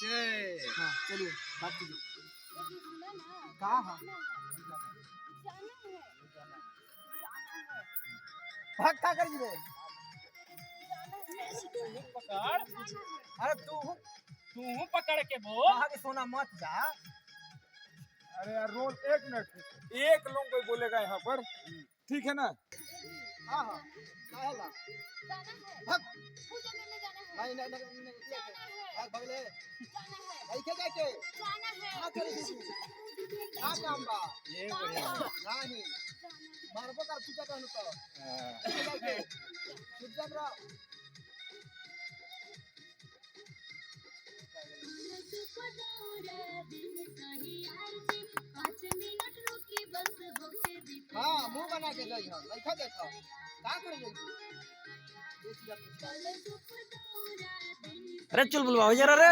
हाँ चलिए बात कीजिए। कहाँ हाँ भाग क्या कर रे? पकड़ अरे तू तू पकड़ के बोल। कहाँ के सोना मत जा। अरे यार रोल 1 मिनट, एक लोग कोई बोलेगा यहाँ पर, ठीक है ना? हाँ हाँ क्या है ला? भाग नहीं नहीं नहीं भाग भाग ले भाई क्या जाके हाँ करे तू हाँ काम बा ये बढ़िया नहीं मारबो कर चुका कहनु तो जाके सुजन रा हाँ मुंह बना के जाई हम देखा देखा का करे जाई अरे चल बुलवा जरा रे।